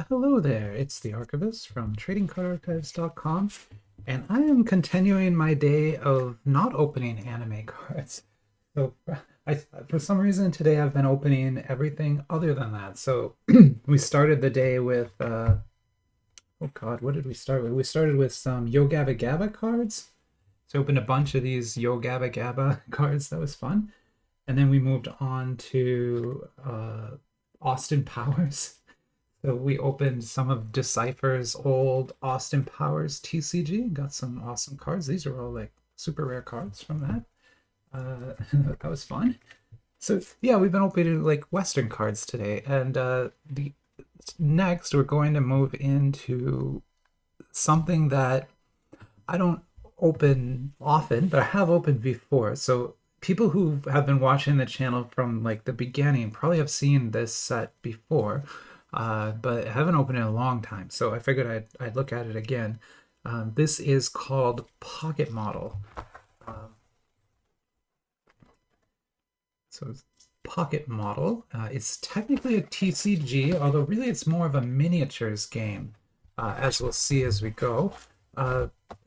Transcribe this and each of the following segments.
Well, hello there, it's the Archivist from TradingCardArchives.com, and I am continuing my day of not opening anime cards. So, I, for some reason today I've been opening everything other than that. So, we started the day with, oh God, what did we start with? We started with some Yo Gabba Gabba cards. So, I opened a bunch of these Yo Gabba Gabba cards. That was fun. And then we moved on to Austin Powers. So we opened some of Decipher's old Austin Powers TCG and got some awesome cards. These are all like super rare cards from that. That was fun. So yeah, we've been opening like Western cards today, and the next we're going to move into something that I don't open often, but I have opened before. So people who have been watching the channel from like the beginning probably have seen this set before, but I haven't opened it in a long time. So I figured I'd look at it again. This is called Pocket Model. Um, so it's Pocket Model. It's technically a TCG, although really it's more of a miniatures game, as we'll see as we go.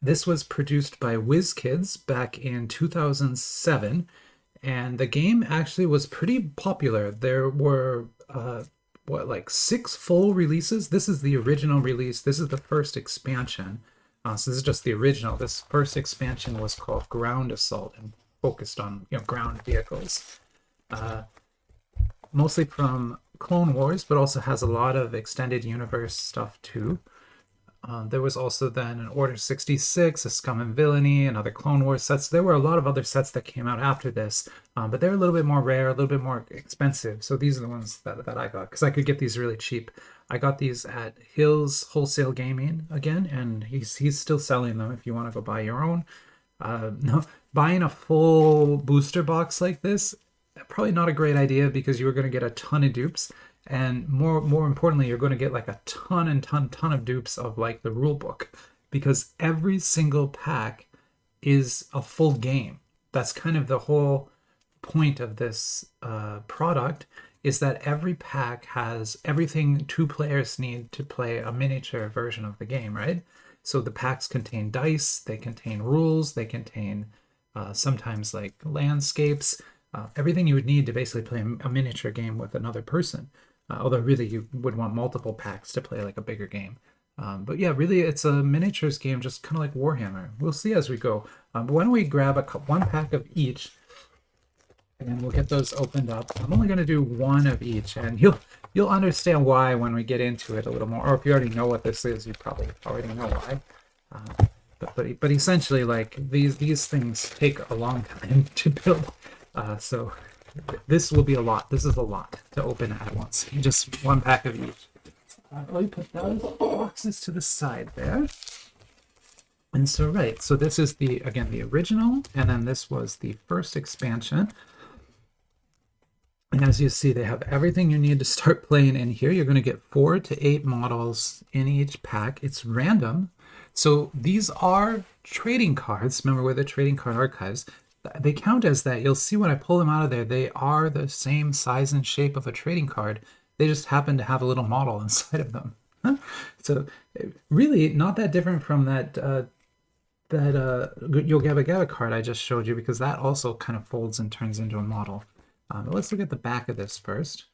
This was produced by Wizkids back in 2007, and the game actually was pretty popular. There were like 6 full releases. This is the original release. This is the first expansion. So this is just the original. This first expansion was called Ground Assault and focused on ground vehicles, mostly from Clone Wars, but also has a lot of extended universe stuff too. There was also then an Order 66, a Scum and Villainy, and other Clone Wars sets. There were a lot of other sets that came out after this, but they're a little bit more rare, a little bit more expensive. So these are the ones that I got, because I could get these really cheap. I got these at Hills Wholesale Gaming again, and he's still selling them if you want to go buy your own. No, buying a full booster box like this, probably not a great idea, because you are going to get a ton of dupes. And more importantly, you're going to get like a ton of dupes of like the rule book, because every single pack is a full game. That's kind of the whole point of this product, is that every pack has everything 2 players need to play a miniature version of the game, right? So the packs contain dice, they contain rules, they contain sometimes like landscapes, everything you would need to basically play a miniature game with another person. Although really you would want multiple packs to play like a bigger game. But yeah, really it's a miniatures game, just kind of like Warhammer. We'll see as we go. But why don't we grab one pack of each, and we'll get those opened up. I'm only going to do one of each, and you'll understand why when we get into it a little more. Or if you already know what this is, you probably already know why. But essentially, like these things take a long time to build. So this will be a lot. This is a lot to open at once. Just one pack of each. Let me put those boxes to the side there. And so, right, so this is again, the original, and then this was the first expansion. And as you see, they have everything you need to start playing in here. You're going to get 4 to 8 models in each pack. It's random. So these are trading cards. Remember, we're the Trading Card Archives. They count as that. You'll see when I pull them out of there, they are the same size and shape of a trading card. They just happen to have a little model inside of them. So really not that different from that Yo Gabba Gabba card I just showed you, because that also kind of folds and turns into a model. But let's look at the back of this first.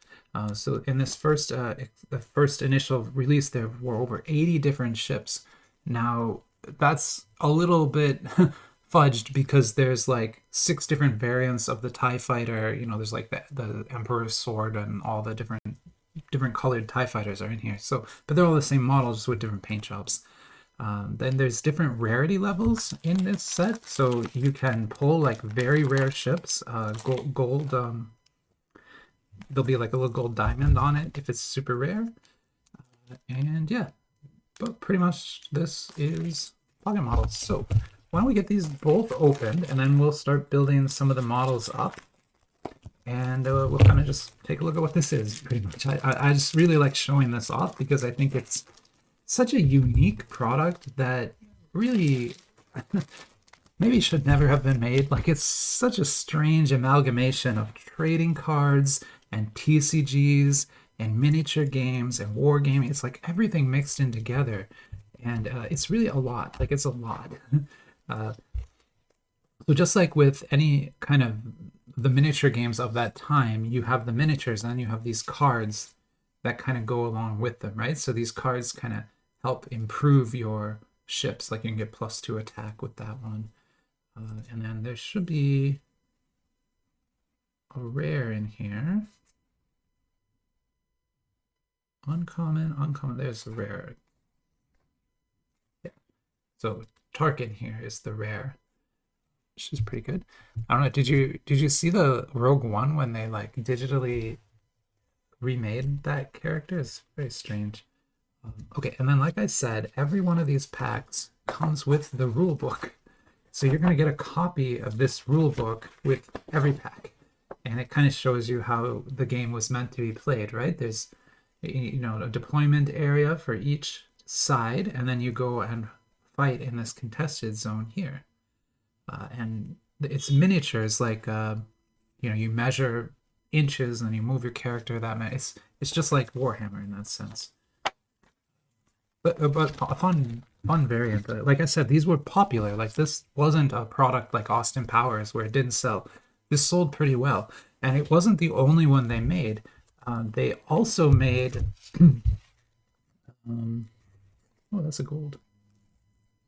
So in this the first initial release, there were over 80 different ships. Now that's a little bit fudged, because there's like 6 different variants of the TIE fighter. There's like the Emperor's sword, and all the different colored TIE fighters are in here. So, but they're all the same model, just with different paint jobs. Then there's different rarity levels in this set, so you can pull like very rare ships. Gold, there'll be like a little gold diamond on it if it's super rare. And yeah, but pretty much this is Pocket Models. So why don't we get these both opened, and then we'll start building some of the models up, and we'll kind of just take a look at what this is, pretty much. I just really like showing this off, because I think it's such a unique product that really maybe should never have been made. Like, it's such a strange amalgamation of trading cards and TCGs and miniature games and war gaming. It's like everything mixed in together, and it's really a lot. Like it's a lot. So just like with any kind of the miniature games of that time, you have the miniatures and then you have these cards that kind of go along with them, right? So these cards kind of help improve your ships. Like you can get +2 attack with that one. And then there should be a rare in here. Uncommon, uncommon. There's the rare. Yeah. So Tarkin here is the rare. She's pretty good. I don't know. Did you see the Rogue One when they like digitally remade that character? It's very strange. Okay, and then like I said, every one of these packs comes with the rule book. So you're going to get a copy of this rule book with every pack. And it kind of shows you how the game was meant to be played, right? There's a deployment area for each side, and then you go and fight in this contested zone here. And it's miniatures, like you measure inches and you move your character that much. It's just like Warhammer in that sense. But a fun variant. Like I said, these were popular. Like this wasn't a product like Austin Powers where it didn't sell. This sold pretty well, and it wasn't the only one they made. They also made. Oh, that's a gold.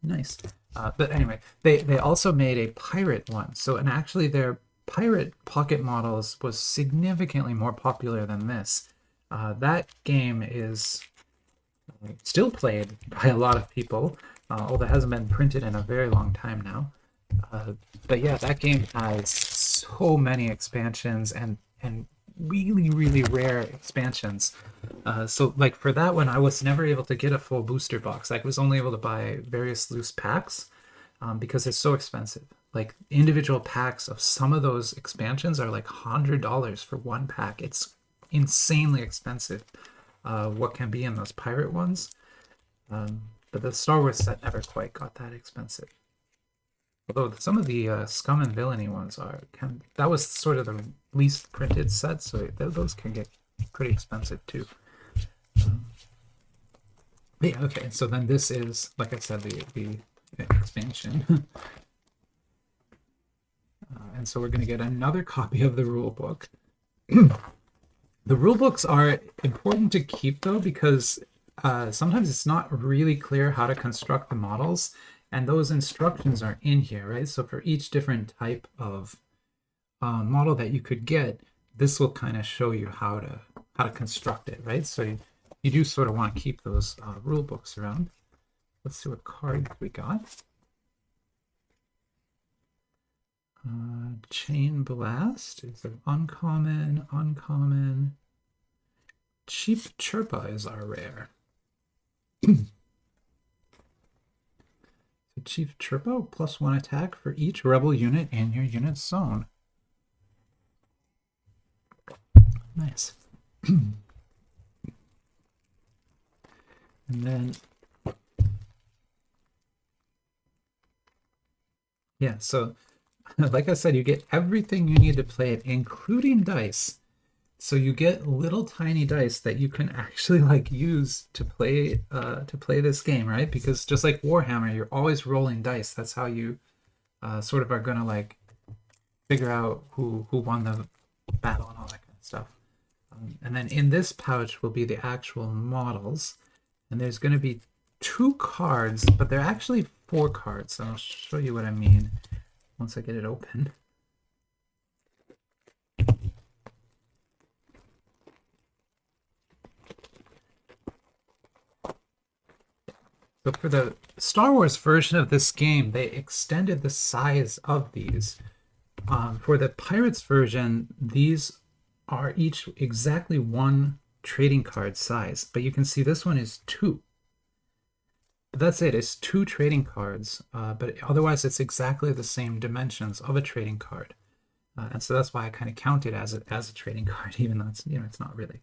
Nice. But anyway, they also made a pirate one. So, and actually their pirate pocket models was significantly more popular than this. That game is still played by a lot of people, although it hasn't been printed in a very long time now. But yeah, that game has so many expansions and really, really rare expansions. So like for that one, I was never able to get a full booster box. I was only able to buy various loose packs because they're so expensive. Like individual packs of some of those expansions are like $100 for one pack. It's insanely expensive. What can be in those pirate ones. But the Star Wars set never quite got that expensive. Although some of the Scum and Villainy ones that was sort of the least printed set, so those can get pretty expensive too. Yeah, okay, so then this is, like I said, the expansion. And so we're going to get another copy of the rule book. The rule books are important to keep, though, because sometimes it's not really clear how to construct the models, and those instructions are in here, right? So for each different type of model that you could get, this will kind of show you how to construct it, right? So you do sort of want to keep those rule books around. Let's see what cards we got. Chain Blast is an uncommon. Cheap Chirpa is our rare. So Chief Chirpa, +1 attack for each rebel unit in your unit zone. Nice. And then, yeah, so like I said, you get everything you need to play it, including dice. So you get little tiny dice that you can actually like use to play this game, right? Because just like Warhammer, you're always rolling dice. That's how you sort of are gonna like figure out who won the battle and all that kind of stuff. And then in this pouch will be the actual models, and there's going to be 2 cards, but they're actually 4 cards. So I'll show you what I mean once I get it open. So for the Star Wars version of this game, they extended the size of these. For the Pirates version, these are each exactly 1 trading card size, but you can see this one is 2. But that's it. It's 2 trading cards, but otherwise it's exactly the same dimensions of a trading card. And so that's why I kind of count it as a trading card, even though it's not really.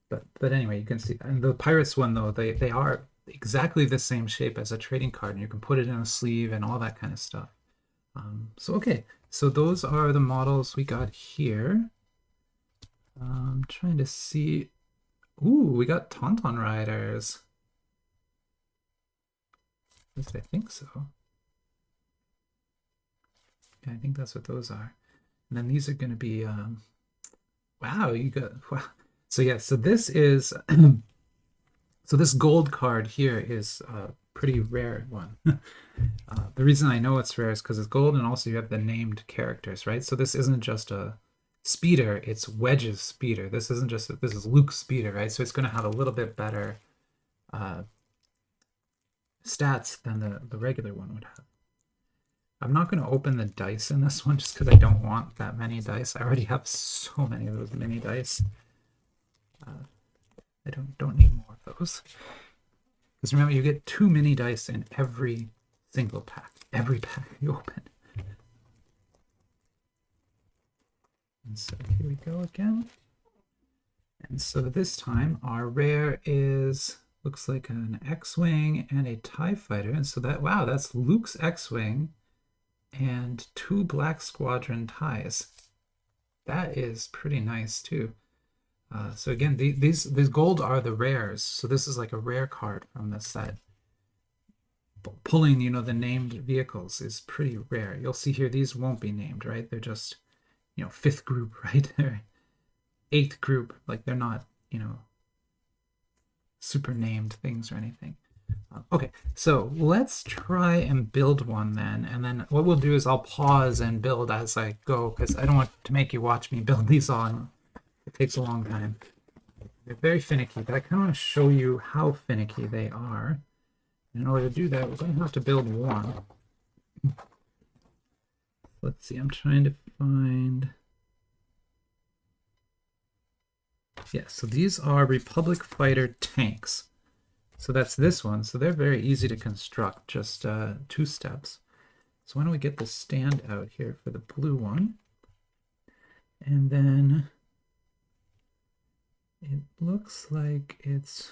But anyway, you can see, and the Pirates one though, they are exactly the same shape as a trading card, and you can put it in a sleeve and all that kind of stuff. So okay, so those are the models we got here. I'm trying to see. Ooh, we got Tauntaun Riders. At least I think so. Yeah, I think that's what those are. And then these are going to be, wow, you got, wow. So yeah, so this is, so this gold card here is a pretty rare one. The reason I know it's rare is because it's gold, and also you have the named characters, right? So this isn't just a speeder, it's Wedge's speeder. This isn't just, this is Luke's speeder, right? So it's going to have a little bit better stats than the regular one would have. I'm not going to open the dice in this one just because I don't want that many dice. I already have so many of those mini dice. I don't need more of those. Because remember, you get 2 mini dice in every single pack. Every pack you open. And so here we go again. And so this time our rare is, looks like an X-Wing and a TIE Fighter. And so that, wow, that's Luke's X-Wing and 2 Black Squadron TIEs. That is pretty nice too. So again, these gold are the rares. So this is like a rare card from the set. Pulling, you know, the named vehicles is pretty rare. You'll see here, these won't be named, right? They're just, you know, 5th group, right? 8th group. Like they're not, you know, super named things or anything. Okay, so let's try and build one then. And then what we'll do is I'll pause and build as I go, because I don't want to make you watch me build these all. It takes a long time. They're very finicky, but I kind of want to show you how finicky they are. In order to do that, we're going to have to build one. Let's see, I'm trying to find... Yeah, so these are Republic Fighter tanks. So that's this one. So they're very easy to construct, just 2 steps. So why don't we get the stand out here for the blue one? And then it looks like it's,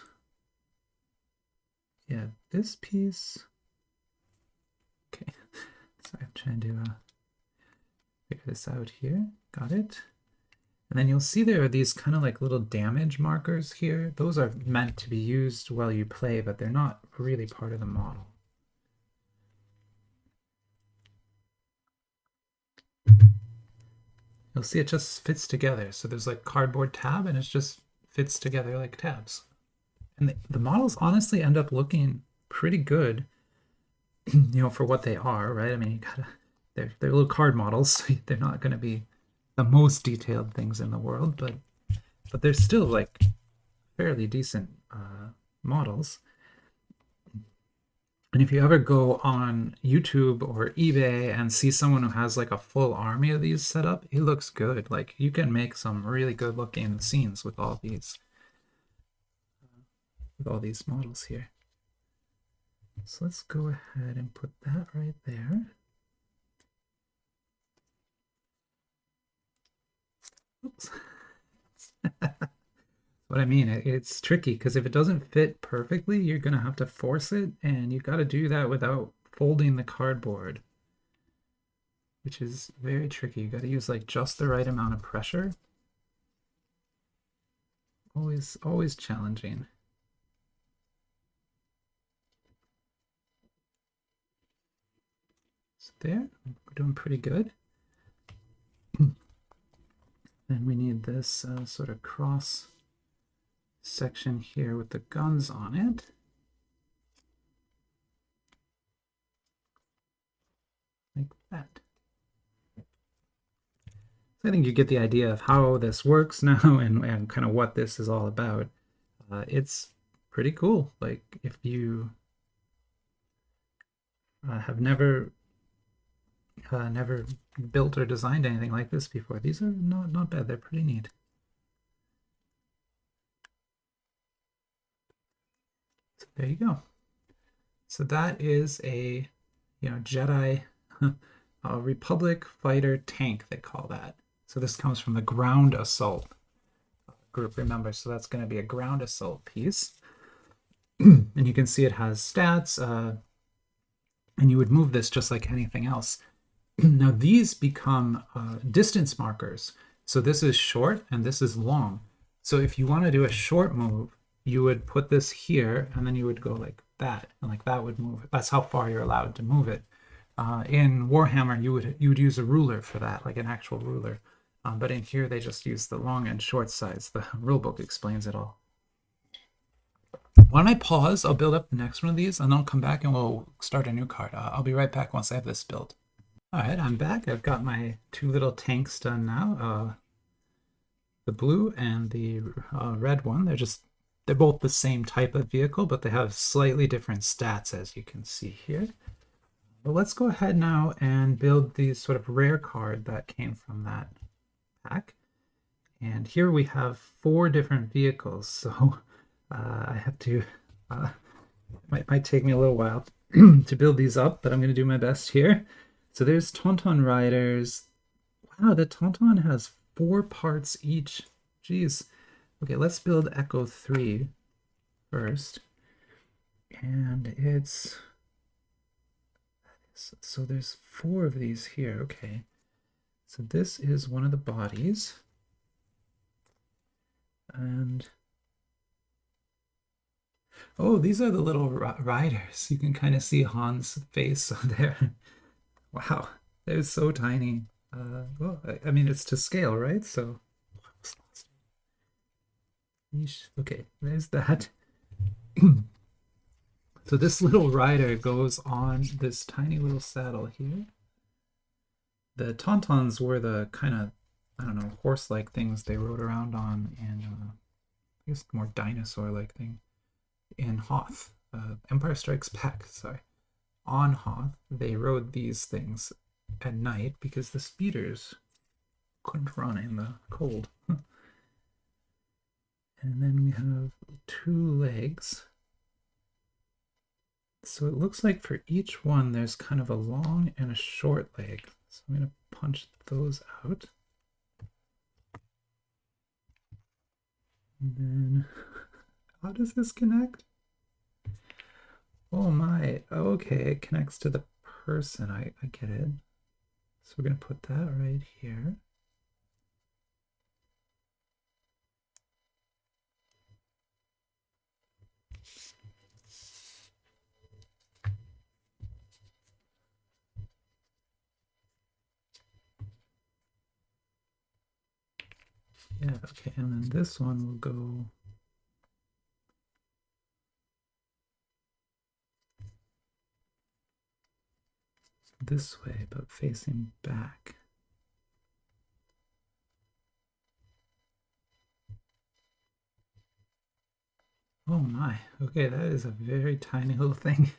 yeah, this piece. Okay, sorry, I'm trying to figure this out here. Got it. And then you'll see there are these kind of like little damage markers here. Those are meant to be used while you play, but they're not really part of the model. You'll see it just fits together. So there's like cardboard tab and it just fits together like tabs. And the models honestly end up looking pretty good, you know, for what they are, right? I mean, you gotta, they're little card models. So they're not going to be the most detailed things in the world, but they're still like fairly decent models. And if you ever go on YouTube or eBay and see someone who has like a full army of these set up, it looks good. Like you can make some really good looking scenes with all these models here. So let's go ahead and put that right there. Oops. What I mean, it's tricky because if it doesn't fit perfectly, you're going to have to force it, and you've got to do that without folding the cardboard, which is very tricky. You got to use like just the right amount of pressure. Always challenging. So there, we're doing pretty good. Then we need this sort of cross section here with the guns on it. Like that. So I think you get the idea of how this works now and kind of what this is all about. It's pretty cool. Like if you have never built or designed anything like this before, these are not bad. They're pretty neat. So there you go. So that is a, you know, Jedi a Republic fighter tank, they call that. So this comes from the ground assault group, remember. So that's going to be a ground assault piece. And you can see it has stats, and you would move this just like anything else. Now these become distance markers. So this is short and this is long. So if you want to do a short move, you would put this here and then you would go like that, and like that would move it. That's how far you're allowed to move it. In Warhammer, you would use a ruler for that, like an actual ruler. But in here, they just use the long and short sides. The rulebook explains it all. Why don't I pause? I'll build up the next one of these, and then I'll come back and we'll start a new card. I'll be right back once I have this built. All right, I'm back. I've got my two little tanks done now. The blue and the red one. They're both the same type of vehicle, but they have slightly different stats, as you can see here. But let's go ahead now and build the sort of rare card that came from that pack. And here we have 4 different vehicles, so I have to, might take me a little while to build these up, but I'm going to do my best here. So there's Tauntaun Riders. Wow, the Tauntaun has 4 parts each. Jeez. Okay, let's build Echo 3 first. And it's... So there's 4 of these here. Okay. So this is one of the bodies. And... oh, these are the little riders. You can kind of see Han's face there. Wow, they're so tiny. Well, I mean, it's to scale, right? So, okay, there's that. So this little rider goes on this tiny little saddle here. The Tauntauns were the kind of, I don't know, horse-like things they rode around on in, I guess, more dinosaur-like thing in Hoth. Empire Strikes Back, sorry. On Hoth, they rode these things at night because the speeders couldn't run in the cold. And then we have 2 legs. So it looks like for each one there's kind of a long and a short leg. So I'm going to punch those out. And then, how does this connect? Oh my, okay, it connects to the person. I get it. So we're going to put that right here. Yeah, okay, and then this one will go this way, but facing back. Oh my, okay, that is a very tiny little thing.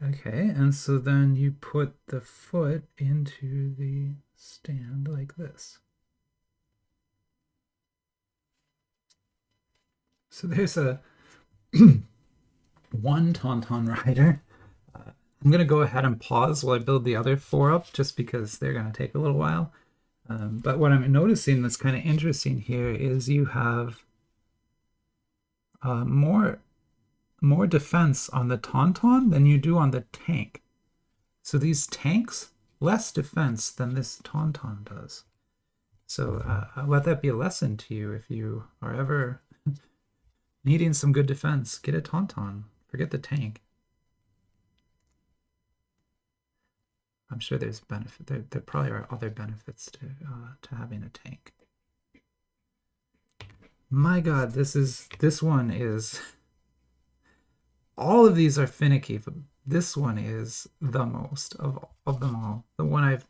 Okay, and so then you put the foot into the stand like this. So there's a one Tauntaun rider. I'm going to go ahead and pause while I build the other 4 up, just because they're going to take a little while. But what I'm noticing that's kind of interesting here is you have more defense on the Tauntaun than you do on the tank. So these tanks, less defense than this Tauntaun does. So let that be a lesson to you if you are ever needing some good defense. Get a Tauntaun. Forget the tank. I'm sure there's benefit. There probably are other benefits to having a tank. My God, this one is. All of these are finicky, but this one is the most of them all. The one I've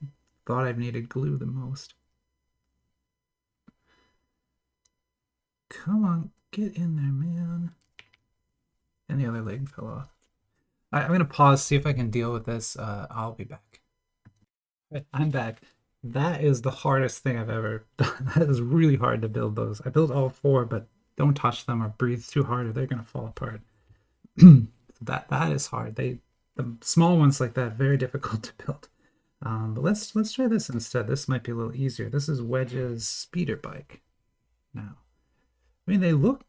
thought I've needed glue the most. Come on, get in there, man. And the other leg fell off. I'm going to pause, see if I can deal with this. I'll be back. Right, I'm back. That is the hardest thing I've ever done. That is really hard to build those. I built all 4, but don't touch them or breathe too hard or they're going to fall apart. that is hard. The small ones like that, very difficult to build. But let's try this instead. This might be a little easier. This is Wedge's speeder bike. Now, I mean, they look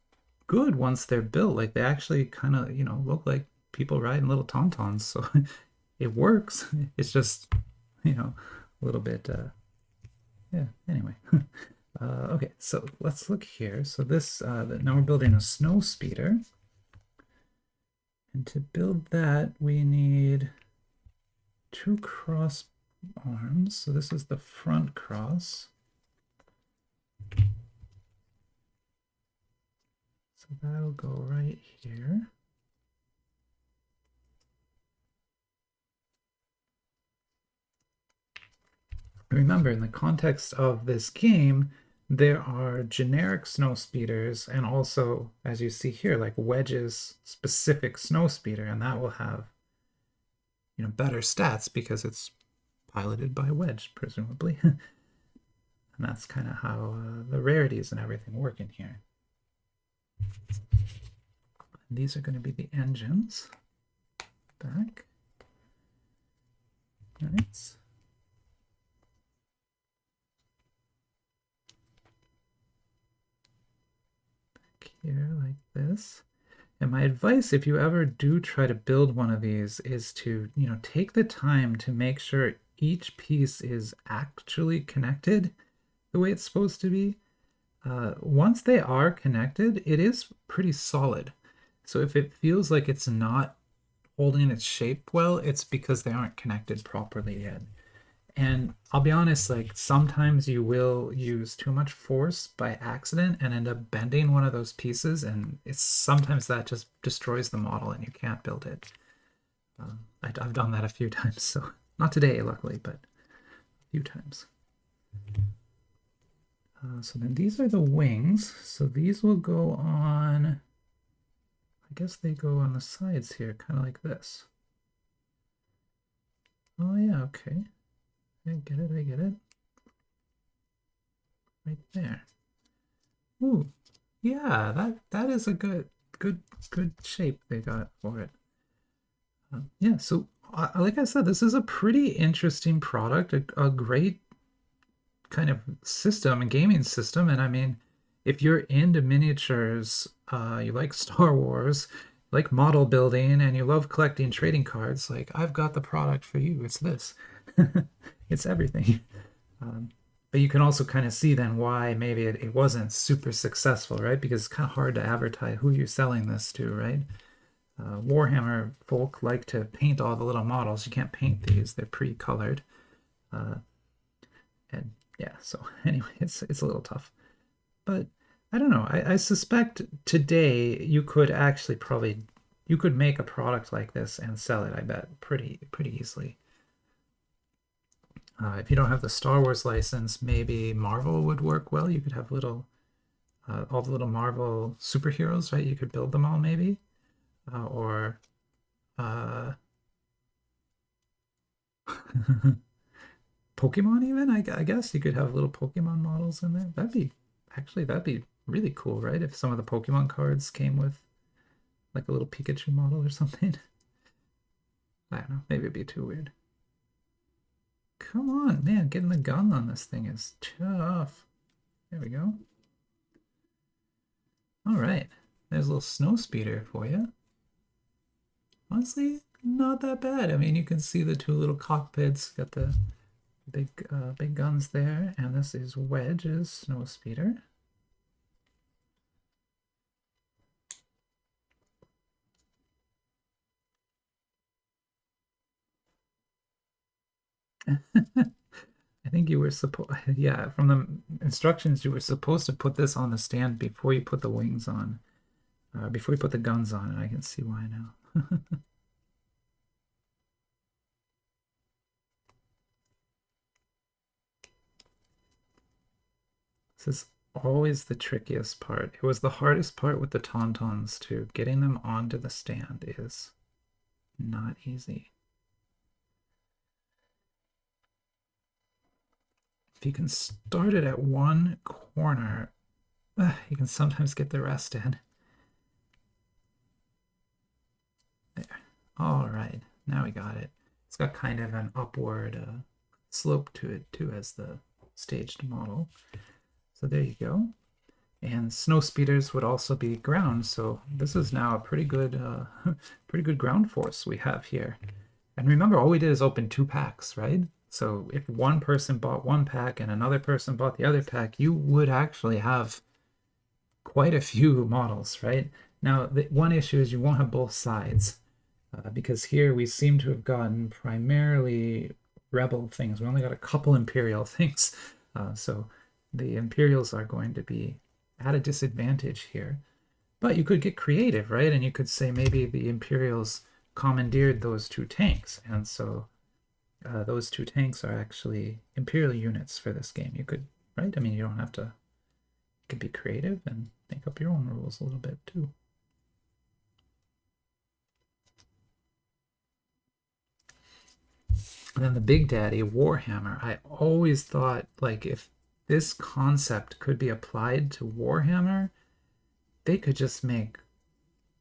good once they're built. Like they actually kind of, look like people riding little Tauntauns. So it works. It's just you know, a little bit, yeah, anyway. Okay, so let's look here. So this, now we're building a snow speeder. And to build that, we need 2 cross arms. So this is the front cross. So that'll go right here. Remember, in the context of this game, there are generic snow speeders and also, as you see here, like Wedge's specific snow speeder, and that will have, you know, better stats because it's piloted by Wedge, presumably. And that's kind of how the rarities and everything work in here. And these are going to be the engines. Back. Nice. Here like this. And my advice, if you ever do try to build one of these, is to, you know, take the time to make sure each piece is actually connected the way it's supposed to be. Once they are connected, it is pretty solid. So if it feels like it's not holding its shape well, it's because they aren't connected properly yet. And I'll be honest, like sometimes you will use too much force by accident and end up bending one of those pieces, and it's sometimes that just destroys the model and you can't build it. I've done that a few times, so not today, luckily, but a few times. So then these are the wings. So these will go on, I guess they go on the sides here, kind of like this. Oh yeah, okay. I get it, I get it. Right there. Ooh, yeah, that is a good shape they got for it. Yeah, so like I said, this is a pretty interesting product, a great kind of system, a gaming system. And I mean, if you're into miniatures, you like Star Wars, like model building, and you love collecting trading cards, like I've got the product for you. It's this. It's everything. But you can also kind of see then why maybe it wasn't super successful, right? Because it's kind of hard to advertise who you're selling this to, right? Warhammer folk like to paint all the little models. You can't paint these; they're pre-colored. And yeah, so anyway, it's a little tough. But I don't know. I suspect today you could actually probably you could make a product like this and sell it, I bet, pretty easily. If you don't have the Star Wars license, maybe Marvel would work well. You could have little, all the little Marvel superheroes, right? You could build them all, maybe, or Pokemon even. I guess you could have little Pokemon models in there. That'd be really cool, right? If some of the Pokemon cards came with like a little Pikachu model or something. I don't know. Maybe it'd be too weird. Come on, man, getting the gun on this thing is tough. There we go. All right, there's a little snow speeder for you. Honestly, not that bad. I mean, you can see the 2 little cockpits, got the big guns there, and this is Wedge's snow speeder. I think you were supposed, yeah, from the instructions, you were supposed to put this on the stand before you put the wings on, before you put the guns on, and I can see why now. This is always the trickiest part. It was the hardest part with the Tauntauns too. Getting them onto the stand is not easy. If you can start it at one corner, you can sometimes get the rest in. There. All right, now we got it. It's got kind of an upward slope to it too as the staged model. So there you go. And snow speeders would also be ground, so this is now a pretty good ground force we have here. And remember, all we did is open 2 packs, right? So if one person bought one pack and another person bought the other pack, you would actually have quite a few models, right? Now, the one issue is you won't have both sides, because here we seem to have gotten primarily rebel things. We only got a couple imperial things, so the imperials are going to be at a disadvantage here. But you could get creative, right? And you could say maybe the imperials commandeered those two tanks, and so those two tanks are actually imperial units for this game. You could, right? I mean, you don't have to. You could be creative and make up your own rules a little bit too. And then the big daddy, Warhammer. I always thought, like, if this concept could be applied to Warhammer, they could just make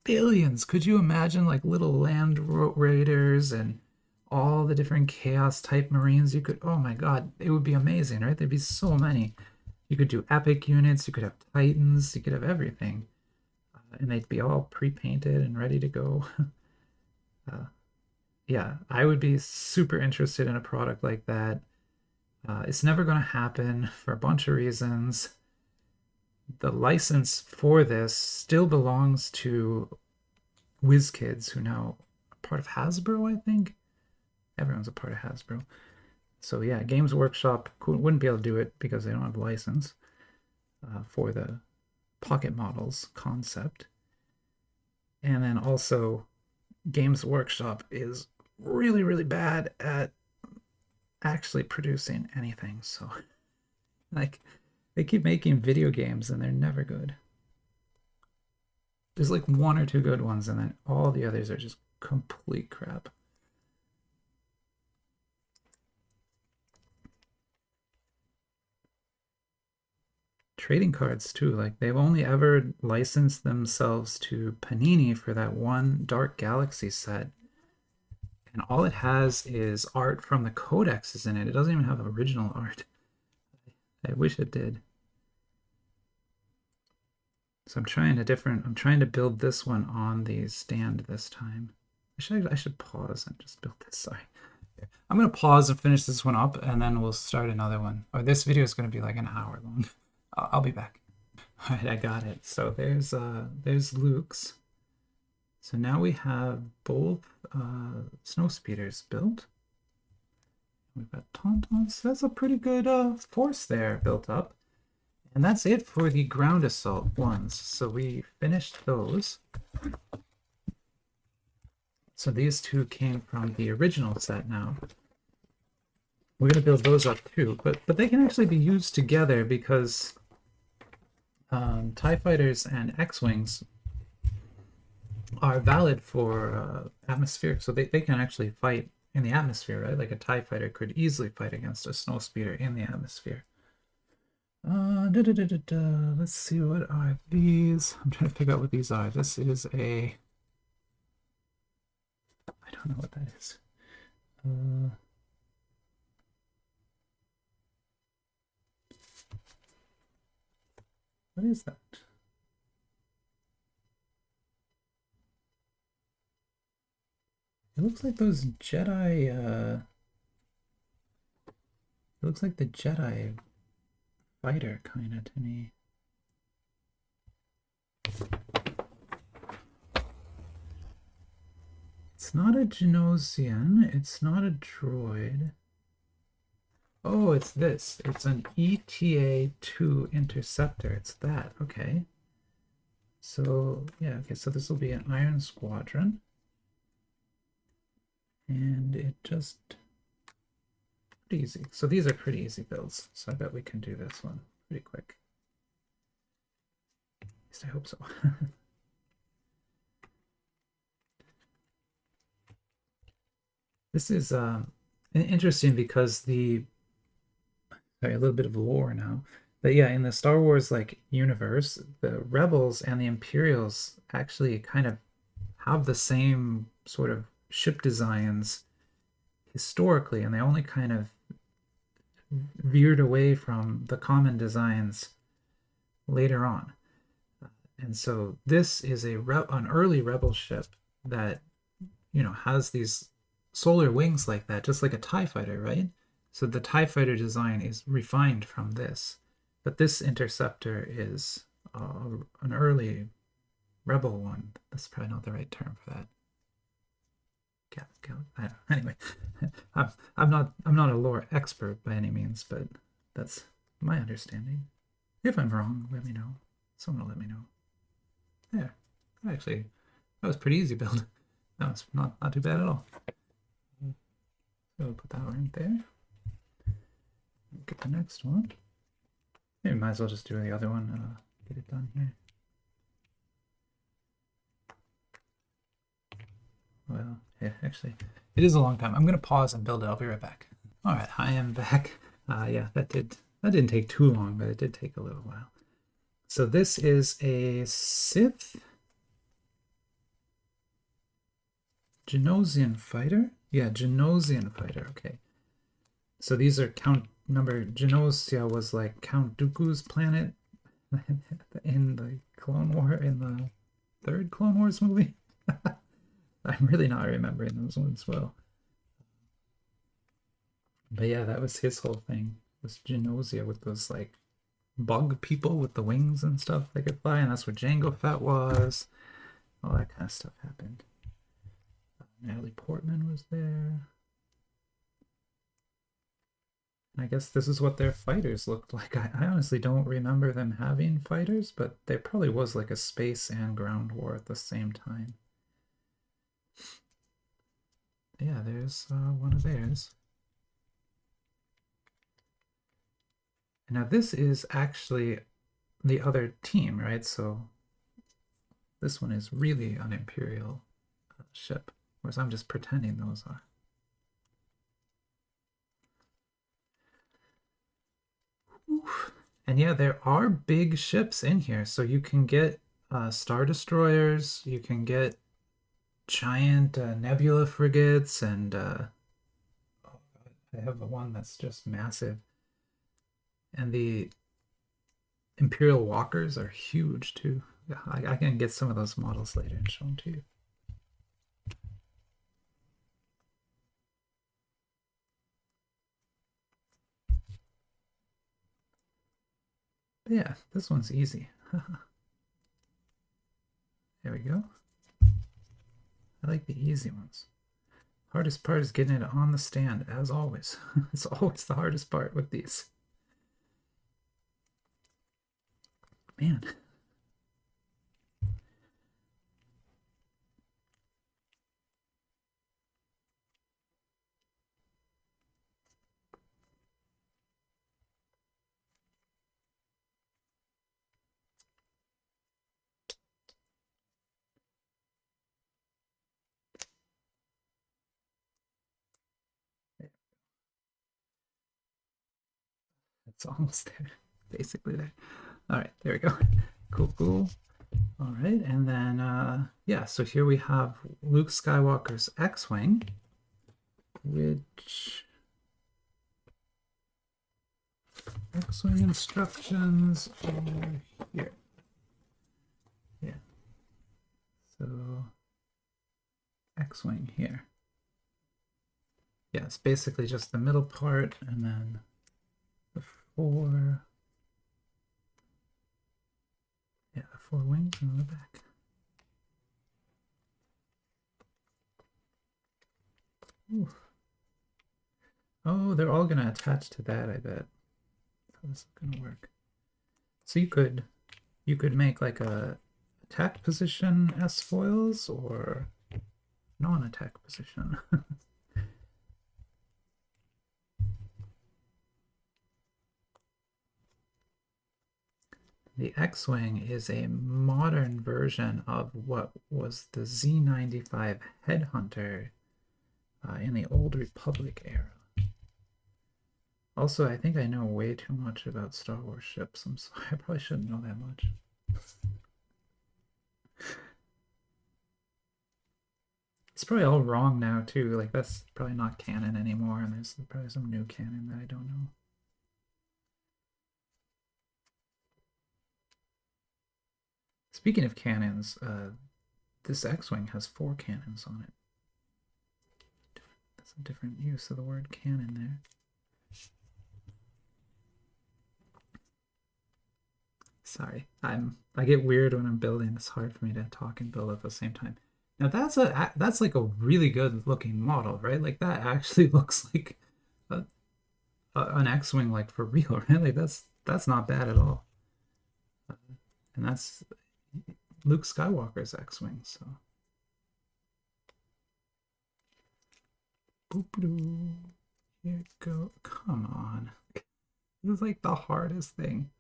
billions. Could you imagine, like, little land raiders and all the different chaos type marines you could, oh my god, it would be amazing, right? There'd be so many. You could do epic units, you could have titans, you could have everything. And they'd be all pre-painted and ready to go. Yeah, I would be super interested in a product like that. It's never going to happen for a bunch of reasons. The license for this still belongs to Wizkids, who now are part of Hasbro, I think. Everyone's a part of Hasbro. So yeah, Games Workshop wouldn't be able to do it because they don't have a license for the PocketModels concept. And then also, Games Workshop is really, really bad at actually producing anything. So, like, they keep making video games and they're never good. There's like one or two good ones, and then all the others are just complete crap. Trading cards too, like they've only ever licensed themselves to Panini for that one Dark Galaxy set, and all it has is art from the codexes in it. It doesn't even have original art. I wish it did. So I'm trying to build this one on the stand this time. I should pause and just build this. Sorry. I'm gonna pause and finish this one up, and then we'll start another one. Or this video is gonna be like an hour long. I'll be back. All right, I got it. So there's Luke's. So now we have both snow speeders built. We've got Tauntauns. That's a pretty good force there built up. And that's it for the ground assault ones. So we finished those. So these two came from the original set now. We're going to build those up too, but they can actually be used together because TIE Fighters and X-Wings are valid for atmospheric, so they can actually fight in the atmosphere, right? Like a TIE Fighter could easily fight against a snow speeder in the atmosphere. Let's see, what are these? I'm trying to figure out what these are. This is a... I don't know what that is. What is that? It looks like those Jedi, it looks like the Jedi fighter kind of to me. It's not a Genosian, it's not a droid. Oh, it's this. It's an ETA-2 interceptor. It's that. Okay. So, yeah, okay, so this will be an Iron Squadron. And it just... pretty easy. So these are pretty easy builds. So I bet we can do this one pretty quick. At least I hope so. This is interesting because the... Sorry, a little bit of lore now. But yeah, in the Star Wars like universe, the Rebels and the Imperials actually kind of have the same sort of ship designs historically, and they only kind of veered away from the common designs later on. And so this is an early Rebel ship that, you know, has these solar wings like that, just like a TIE fighter, right? So the TIE fighter design is refined from this, but this interceptor is an early rebel one. That's probably not the right term for that. Anyway, I'm not a lore expert by any means, but that's my understanding. If I'm wrong, let me know. Someone will let me know. There. Actually, that was pretty easy build. That was not too bad at all. So we'll put that one there. Get the next one. Maybe might as well just do the other one. Get it done here. Well, yeah, actually, it is a long time. I'm gonna pause and build it. I'll be right back. All right, I am back. Yeah, that didn't take too long, but it did take a little while. So this is a Sith Genosian fighter. Yeah, Genosian fighter. Okay. So these are remember, Genosia was like Count Dooku's planet in the Clone War, in the third Clone Wars movie. I'm really not remembering those ones well. But yeah, that was his whole thing. Was Genosia with those like bug people with the wings and stuff they could fly, and that's what Jango Fett was. All that kind of stuff happened. Natalie Portman was there. I guess this is what their fighters looked like. I honestly don't remember them having fighters, but there probably was like a space and ground war at the same time. Yeah, there's one of theirs. Now this is actually the other team, right? So this one is really an Imperial ship, whereas I'm just pretending those are. Oof. And yeah, there are big ships in here. So you can get Star Destroyers, you can get giant Nebula frigates, and I have the one that's just massive. And the Imperial Walkers are huge too. Yeah, I can get some of those models later and show them to you. But yeah, this one's easy. There we go. I like the easy ones. Hardest part is getting it on the stand, as always. It's always the hardest part with these. Man. It's almost there. Basically there. All right, there we go. Cool. All right, and then, yeah, so here we have Luke Skywalker's X-Wing, which X-Wing instructions are here. Yeah, so X-Wing here. Yeah, it's basically just the middle part and then the four. Yeah, the four wings on the back. Oof. Oh, they're all gonna attach to that, I bet. How this is gonna work. So you could make like a attack position S foils or non-attack position. The X-Wing is a modern version of what was the Z95 Headhunter in the Old Republic era. Also, I think I know way too much about Star Wars ships. I'm sorry, I probably shouldn't know that much. It's probably all wrong now too. Like that's probably not canon anymore, and there's probably some new canon that I don't know. Speaking of cannons, this X-Wing has 4 cannons on it. That's a different use of the word cannon there. Sorry, I get weird when I'm building. It's hard for me to talk and build at the same time. Now that's like a really good looking model, right? Like that actually looks like a, an X-wing, like for real, right? Like that's not bad at all. And that's Luke Skywalker's X-wing. So, boop-a-doo. Here it go. Come on, this is like the hardest thing.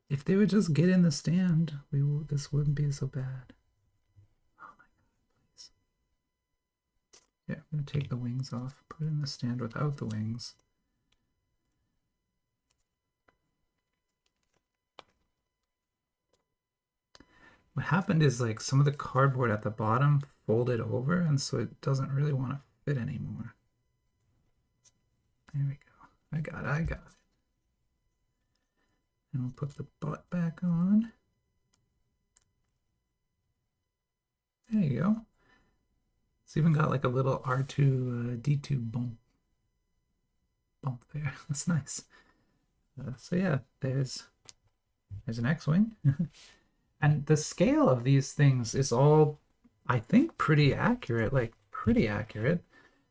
If they would just get in the stand, this wouldn't be so bad. Oh my god, please. Yeah, I'm gonna take the wings off, put it in the stand without the wings. What happened is like some of the cardboard at the bottom folded over, and so it doesn't really want to fit anymore. There we go. I got it. And we'll put the butt back on. There you go. It's even got like a little R2-D2 bump there. That's nice. So yeah, there's an X-wing. And the scale of these things is all, I think, pretty accurate, like pretty accurate.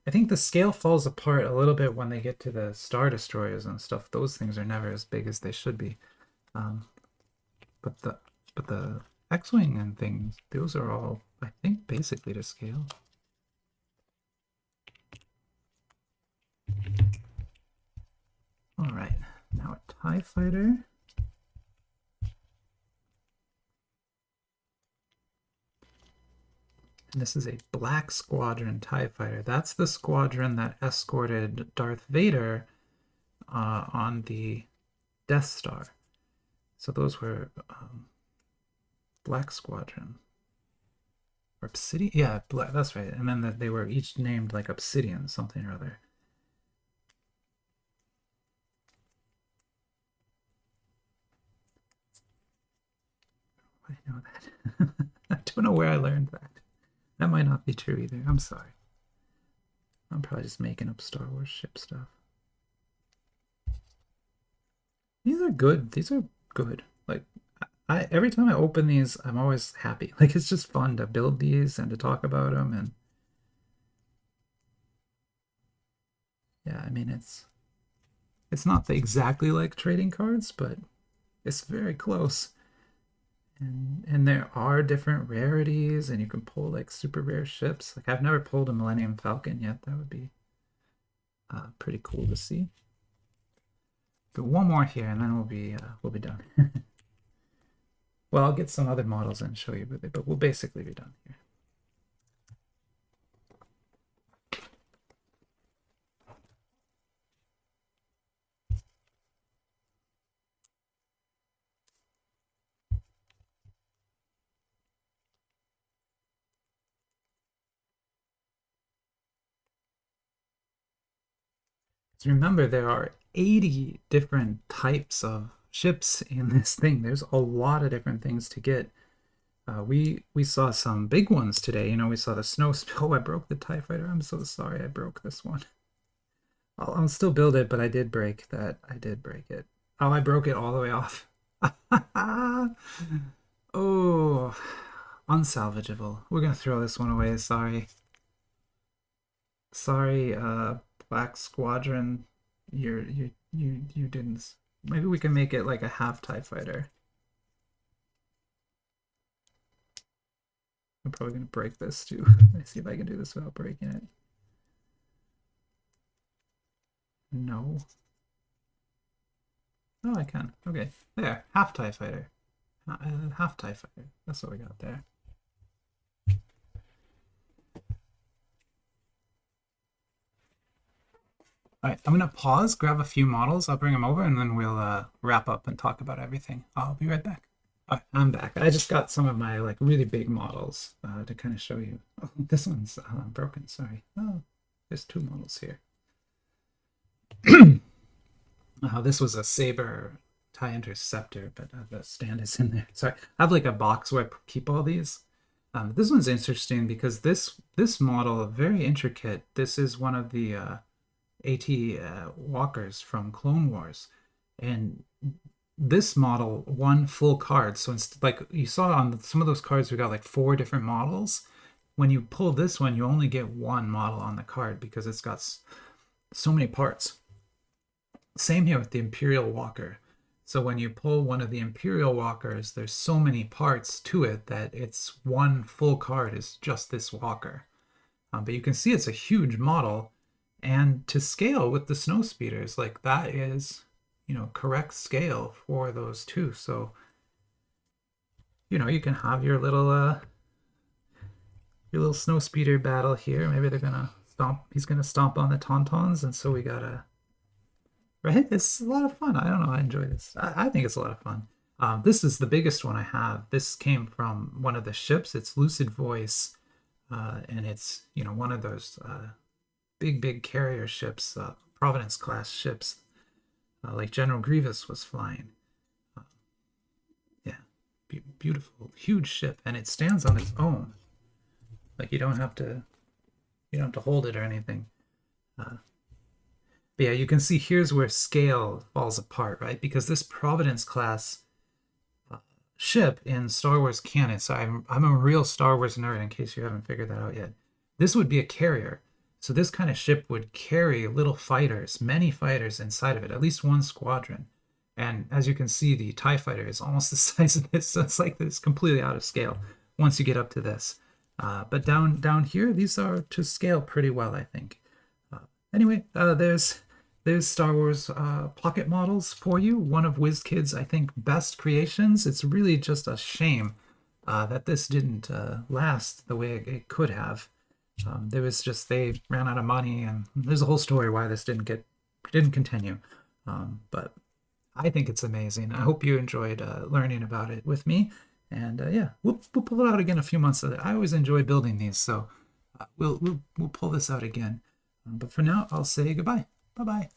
I think the scale falls apart a little bit when they get to the Star Destroyers and stuff. Those things are never as big as they should be. But the X-wing and things, those are all, I think, basically to scale. All right, now a TIE fighter. And this is a Black Squadron TIE fighter. That's the squadron that escorted Darth Vader on the Death Star. So those were Black Squadron. Or Obsidian? Yeah, that's right. And then they were each named like Obsidian, something or other. I know that. I don't know where I learned that. That might not be true either. I'm sorry. I'm probably just making up Star Wars ship stuff. These are good. These are good. Like, every time I open these, I'm always happy. Like, it's just fun to build these and to talk about them. And yeah, I mean, it's not exactly like trading cards, but it's very close. And there are different rarities, and you can pull like super rare ships. Like I've never pulled a Millennium Falcon yet. That would be pretty cool to see. But one more here, and then we'll be done. Well, I'll get some other models and show you, but we'll basically be done here. So remember, there are 80 different types of ships in this thing. There's a lot of different things to get. We saw some big ones today. You know, we saw the snow. Oh, I broke the TIE fighter. I'm so sorry I broke this one. I'll still build it, but I did break that. I did break it. Oh, I broke it all the way off. Oh, unsalvageable. We're gonna throw this one away. Sorry. Sorry, Black Squadron. You didn't. Maybe we can make it like a half TIE fighter. I'm probably gonna break this too. Let's see if I can do this without breaking it. No. Oh, I can. Okay. There. Half TIE fighter. Half TIE fighter. That's what we got there. All right, I'm gonna pause, grab a few models. I'll bring them over, and then we'll wrap up and talk about everything. I'll be right back. All right, I'm back. I just got some of my like really big models to kind of show you. Oh, this one's broken. Sorry. Oh, there's two models here. This was a Saber TIE Interceptor, but the stand is in there. Sorry, I have like a box where I keep all these. This one's interesting because this model, very intricate. This is one of the AT walkers from Clone Wars, And this model, one full card. So it's like you saw on some of those cards, we got like 4 different models. When you pull this one, you only get one model on the card because it's got so many parts. Same here with the Imperial Walker. So when you pull one of the Imperial Walkers, there's so many parts to it that it's one full card is just this Walker. But you can see it's a huge model, and to scale with the snow speeders, like that is, you know, correct scale for those two. So, you know, you can have your little snow speeder battle here. Maybe they're gonna stomp. He's gonna stomp on the Tauntauns, and so we gotta. Right? It's a lot of fun. I don't know. I enjoy this. I think it's a lot of fun. This is the biggest one I have. This came from one of the ships. It's Lucid Voice, and it's, you know, one of those big carrier ships, Providence class ships, like General Grievous was flying. Yeah, beautiful, huge ship, and it stands on its own. Like you don't have to hold it or anything. But yeah, you can see here's where scale falls apart, right? Because this Providence class ship in Star Wars canon, so I'm a real Star Wars nerd in case you haven't figured that out yet. This would be a carrier. So this kind of ship would carry little fighters, many fighters inside of it, at least one squadron. And as you can see, the TIE fighter is almost the size of this, so it's like this completely out of scale once you get up to this. But down here, these are to scale pretty well, I think. Anyway, there's Star Wars Pocket Models for you. One of Wizkids', I think, best creations. It's really just a shame that this didn't last the way it could have. There was just, they ran out of money, and there's a whole story why this didn't continue. But I think it's amazing. I hope you enjoyed learning about it with me. And yeah, we'll pull it out again a few months. I always enjoy building these, so we'll pull this out again. But for now, I'll say goodbye. Bye-bye.